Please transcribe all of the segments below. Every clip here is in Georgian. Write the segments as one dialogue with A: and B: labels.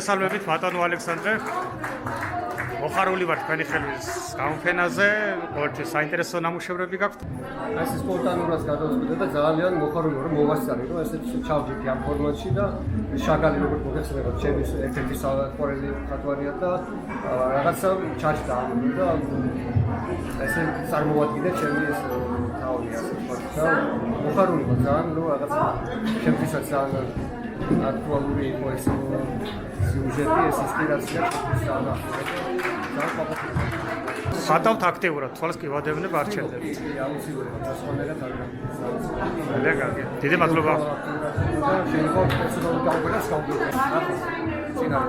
A: მოგესალმებით ბატონო ალექსანდრე. მოხარული ვარ თქვენი ხელის გამოფენაზე. ყოველთვის საინტერესო ნამუშევრები გაქვთ.
B: ეს სპონტანურად გადავწყვიტე და ძალიან მოხარული ვარ მოვასწარე, რომ ესეთ ჩავდიდი ამ ფორმატში და შაგალი როგორც მოგეხსენებათ, ჩემი ერთ-ერთი საყვარელი ხატვარია და რაღაცა ჩაჭდა ამ და ესე წარმოვადგინე ჩემი ეს თავი ასე ვთქვათ და მოხარული ვარ ძალიან, რომ რაღაცა ჩემთვისაც ძალიან აქტუალური იყო ეს სიუჟეტი, ეს ინსპირაცია ძალიან
A: ხატავთ აქტიურად, თვალს კი ვადევნებ არ ჩერდებით.
B: აუცილებლად დასვენერად არ გაქვს.
A: ლეგალია. დიდი მადლობა.
B: შეიძლება პერსონალური გამოგონას გავგებთ. წინარ.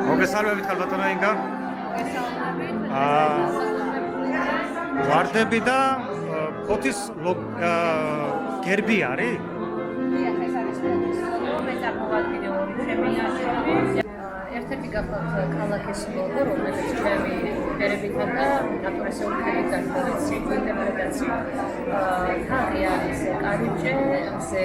A: მოგესალმებით ბატონო ინგა. ვარდები და ფოთის გერბი არის?
C: ეს არის მე წარმოვადგინე ორი ჩემი აშენი. ერთ-ერთი გახლავთ ქალაქის ლოგო, რომელიც ჩემი ფერებითა და ნატურისეული ფერით განხორციელებს ინტერპრეტაცია. თაღი არის კარიბჭე, ასე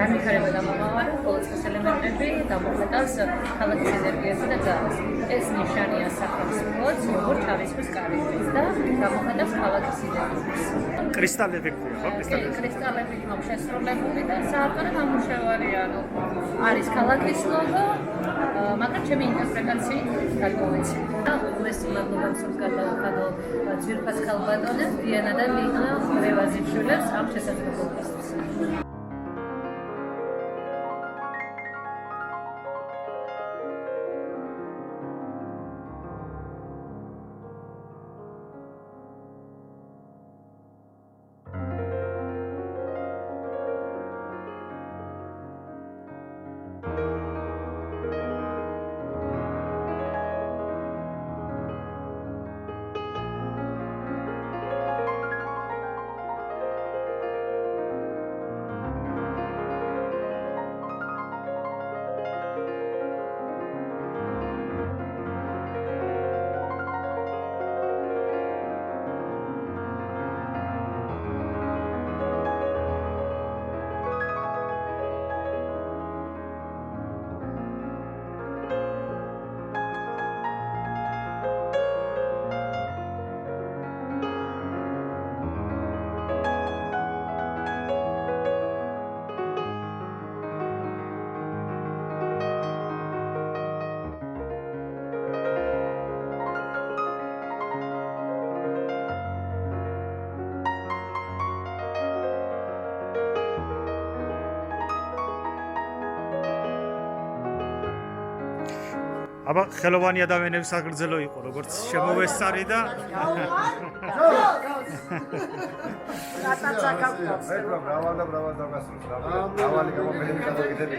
C: განვითარება და მომავალი, ყოველთვის ელემენტები დამოუკიდავს ქალაქის ენერგიასა და ძალას. ეს ნიშანია სახელმწიფოს, როგორც ჩავისხვის კარიბჭეს და დამოუკიდავს ქალაქის ენერგიას.
A: კრისტალები ქვია, ხო?
C: კრისტალები ხომ შესრულებული და საავტორო ნამუშევარია, არის ქალაქის ლოგო, მაგრამ ჩემი ინტერპრეტაციით გადმოვიცი. და უმესილებლობას გადავხადო ძვირფას ქალბატონებს, დიანა და ლინა რევაზიშვილებს ამ შესაძლებლობისთვის.
A: აბა ხელოვანი ადამიანების საგრძელო იყო, როგორც შემოვესწარი და
B: მრავალი გამოფენები გადაგიდები.